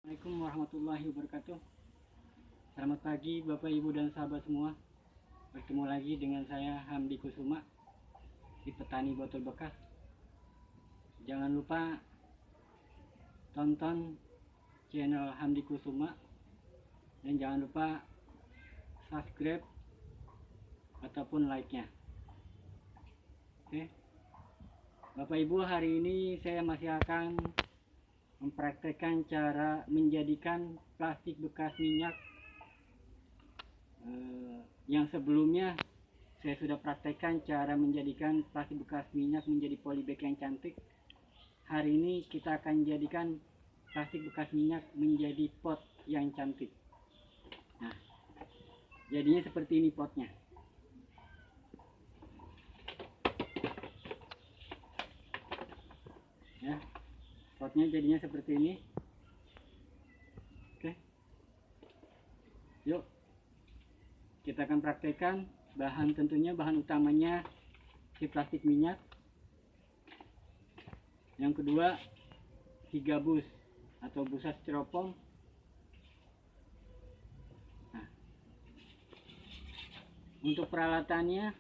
Assalamualaikum warahmatullahi wabarakatuh. Selamat pagi Bapak Ibu dan sahabat semua. Bertemu lagi dengan saya Hamdi Kusuma di Petani Botol Bekas. Jangan lupa tonton channel Hamdi Kusuma dan jangan lupa subscribe ataupun like-nya. Oke. Bapak Ibu, hari ini saya masih akan mempraktekkan cara menjadikan plastik bekas minyak yang sebelumnya saya sudah praktekkan cara menjadikan plastik bekas minyak menjadi polybag yang cantik. Hari ini kita akan jadikan plastik bekas minyak menjadi pot yang cantik. Nah, jadinya seperti ini potnya. Ya, potnya jadinya seperti ini. Oke, yuk kita akan praktekkan. Bahan tentunya bahan utamanya si plastik minyak. Yang kedua si gabus atau busa styrofoam. Nah, untuk peralatannya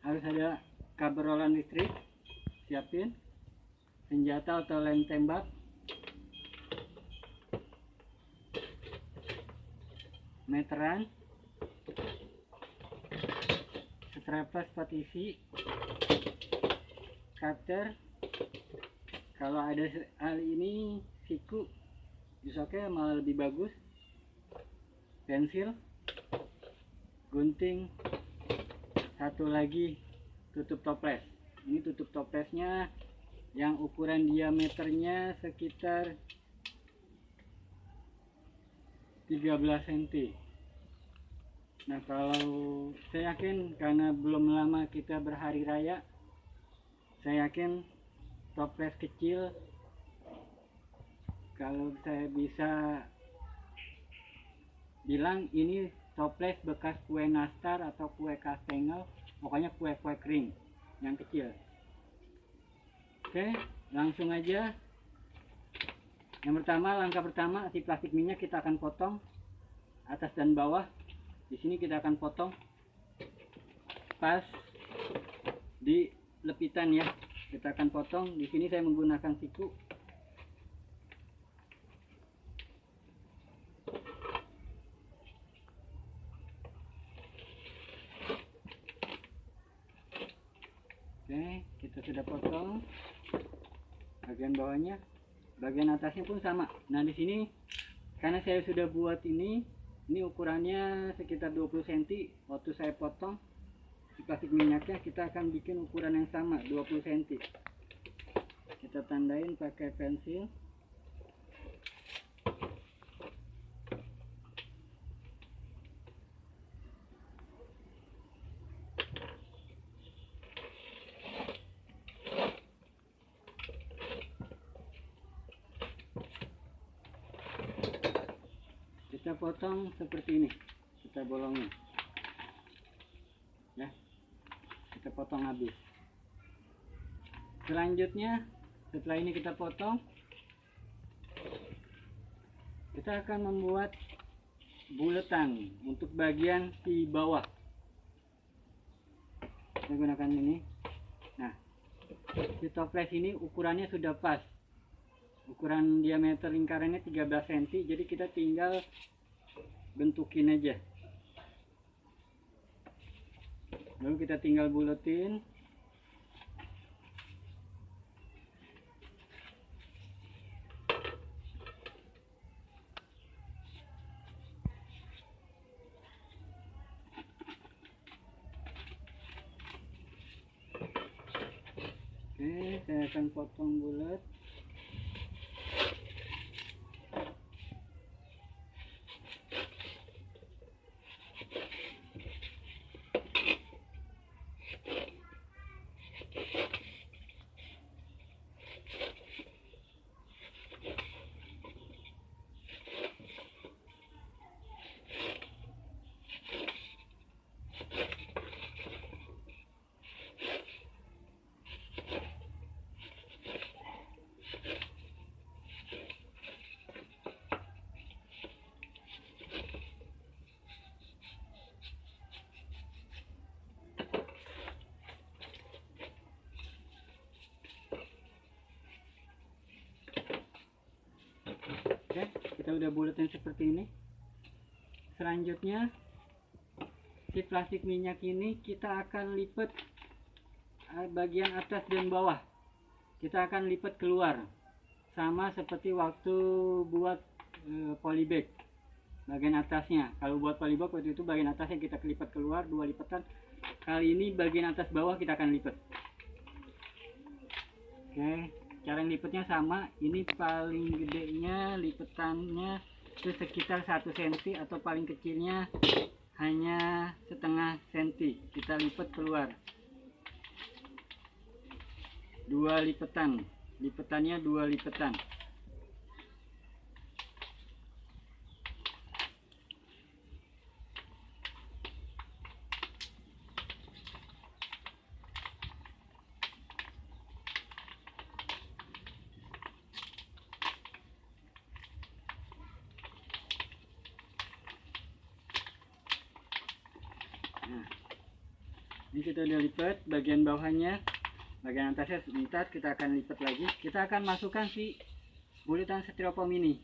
harus ada kabel rolan listrik, siapin senjata atau lem tembak, meteran, strapless patisi, cutter, kalau ada hal ini siku oke, malah lebih bagus, pensil, gunting, satu lagi tutup toples. Ini tutup toplesnya yang ukuran diameternya sekitar 13 cm. Nah, kalau saya yakin karena belum lama kita berhari raya, saya yakin toples kecil, kalau saya bisa bilang ini toples bekas kue nastar atau kue kastengel, pokoknya kue-kue kering yang kecil. Oke, langsung aja. Yang pertama, langkah pertama, si plastik minyak kita akan potong atas dan bawah. Di sini kita akan potong pas di lepitan ya. Kita akan potong. Di sini saya menggunakan siku. Oke, kita sudah potong bagian bawahnya. Bagian atasnya pun sama. Nah, di sini karena saya sudah buat ini ukurannya sekitar 20 cm. Waktu saya potong si plastik minyaknya, kita akan bikin ukuran yang sama, 20 cm. Kita tandain pakai pensil. Kita potong seperti ini, kita bolongin ya, kita potong habis. Selanjutnya setelah ini kita potong, kita akan membuat buletan untuk bagian di bawah. Saya gunakan ini. Nah, di toples ini ukurannya sudah pas, ukuran diameter lingkarannya 13 cm, jadi kita tinggal bentukin aja, lalu kita tinggal buletin. Oke, saya akan potong bulat. kita udah buletin seperti ini. Selanjutnya si plastik minyak ini kita akan lipat bagian atas dan bawah. Kita akan lipat keluar, sama seperti waktu buat polybag. Bagian atasnya, kalau buat polybag waktu itu bagian atasnya kita lipat keluar 2 lipatan. Kali ini bagian atas bawah kita akan lipat. Oke, cara lipatnya sama. Ini paling gedenya lipatannya itu sekitar 1 cm, atau paling kecilnya hanya setengah senti. Kita lipat keluar 2 lipatan, lipatannya 2 lipatan. Nah, ini kita udah lipat bagian bawahnya, bagian atasnya sebentar kita akan lipat lagi. Kita akan masukkan si bulatan styrofoam ini.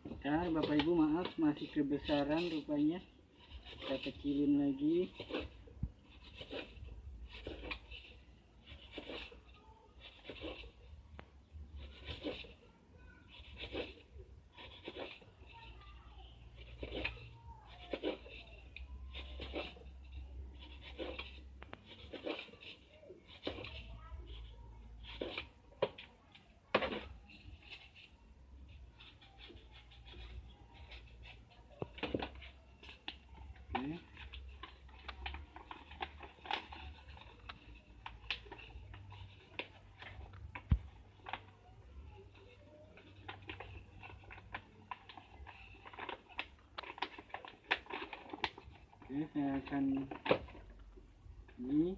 Bentar, Bapak Ibu, maaf masih kebesaran rupanya. Kita kecilin lagi. Oke. Oke, saya akan ini,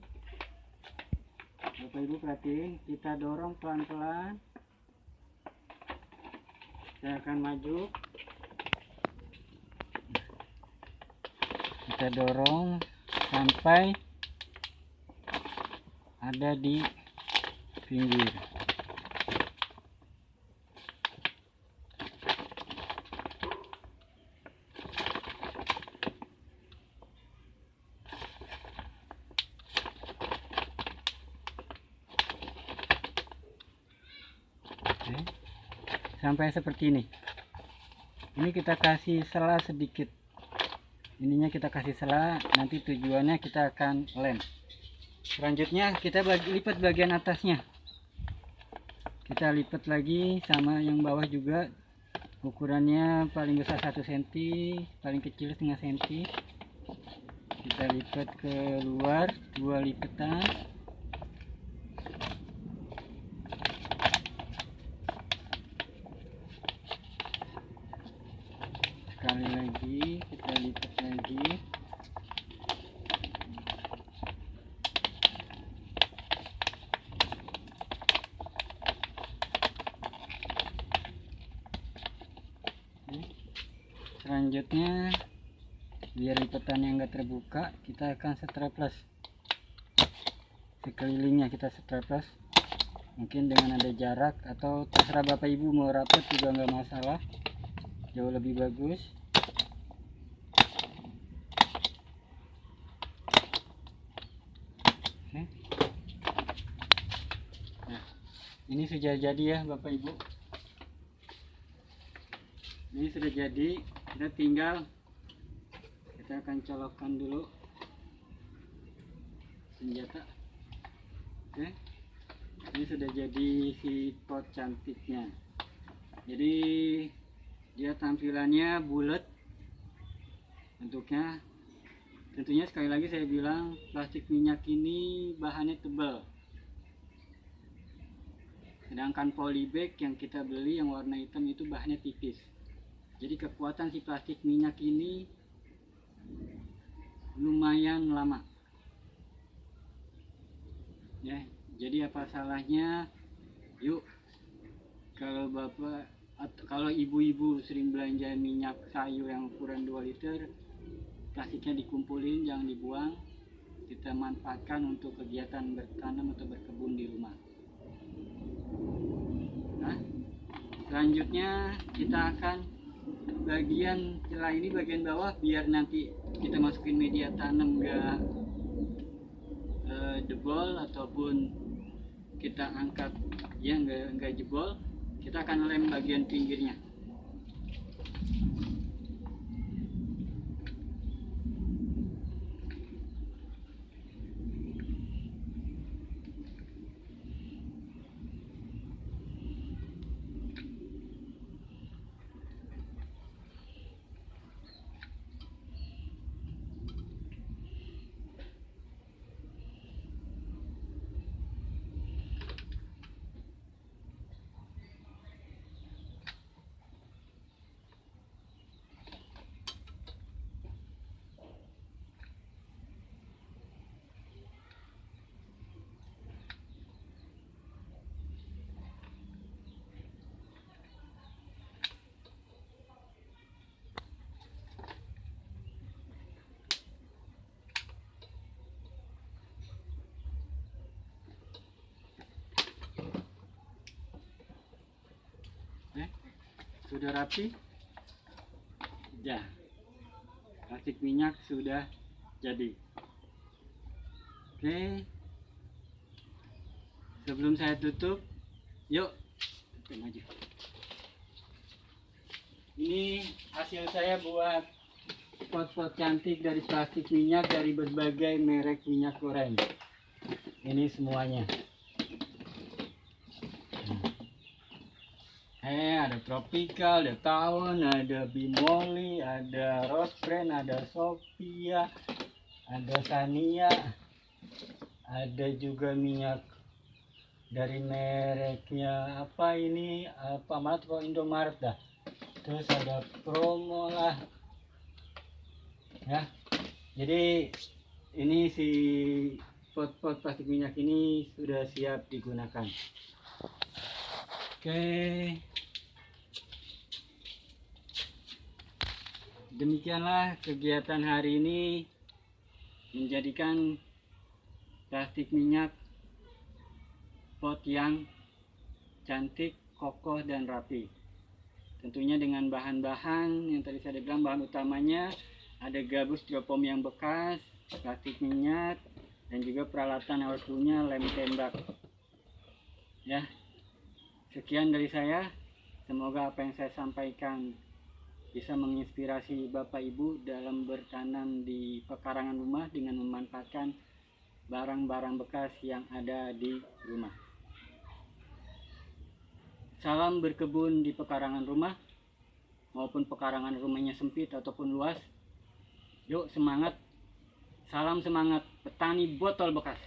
Bapak Ibu perhatiin, kita dorong pelan-pelan. Saya akan maju, kita dorong sampai ada di pinggir. Oke, sampai seperti ini. Ini kita kasih sela sedikit, ininya kita kasih sela, nanti tujuannya kita akan lem. Selanjutnya kita lipat bagian atasnya, kita lipat lagi sama yang bawah juga. Ukurannya paling besar 1 cm, paling kecil setengah cm. Kita lipat keluar 2 lipatan. Sekali lagi kita lipat lagi. Selanjutnya biar lipatannya enggak terbuka, kita akan staples sekelilingnya, kita staples mungkin dengan ada jarak, atau terserah Bapak Ibu mau rapat juga nggak masalah, jauh lebih bagus. Nah, ini sudah jadi ya Bapak Ibu, ini sudah jadi. Kita tinggal, kita akan colokkan dulu senjata. Oke, ini sudah jadi si pot cantiknya. Jadi dia tampilannya bulat bentuknya. Tentunya sekali lagi saya bilang, plastik minyak ini bahannya tebal, sedangkan polybag yang kita beli yang warna hitam itu bahannya tipis. Jadi kekuatan si plastik minyak ini lumayan lama ya. Jadi apa salahnya, yuk, kalau bapak atau kalau ibu-ibu sering belanja minyak sayur yang ukuran 2 liter, plastiknya dikumpulin, jangan dibuang. kita manfaatkan untuk kegiatan bertanam atau berkebun di rumah. Nah, selanjutnya kita akan bagian celah ini, bagian bawah, biar nanti kita masukin media tanam nggak jebol ataupun kita angkat ya nggak jebol. Kita akan lem bagian pinggirnya. Sudah rapi ya, plastik minyak sudah jadi. Oke, sebelum saya tutup, yuk tutup aja. Ini hasil saya buat pot-pot cantik dari plastik minyak dari berbagai merek minyak goreng. Ini semuanya. Ada Tropical, ada Tawon, ada Bimoli, ada Rose Brand, ada Sophia, ada Sania, ada juga minyak dari mereknya apa ini, apa Matro Indomaret dah. Terus ada promo lah ya. Jadi ini si pot-pot plastik minyak ini sudah siap digunakan. Oke, demikianlah kegiatan hari ini, menjadikan plastik minyak pot yang cantik, kokoh dan rapi. Tentunya dengan bahan-bahan yang tadi saya bilang, bahan utamanya ada gabus styrofoam yang bekas, plastik minyak, dan juga peralatan alat punya lem tembak. Ya, sekian dari saya. Semoga apa yang saya sampaikan bisa menginspirasi Bapak Ibu dalam bertanam di pekarangan rumah dengan memanfaatkan barang-barang bekas yang ada di rumah. Salam berkebun di pekarangan rumah, maupun pekarangan rumahnya sempit ataupun luas. Yuk semangat, salam semangat petani botol bekas.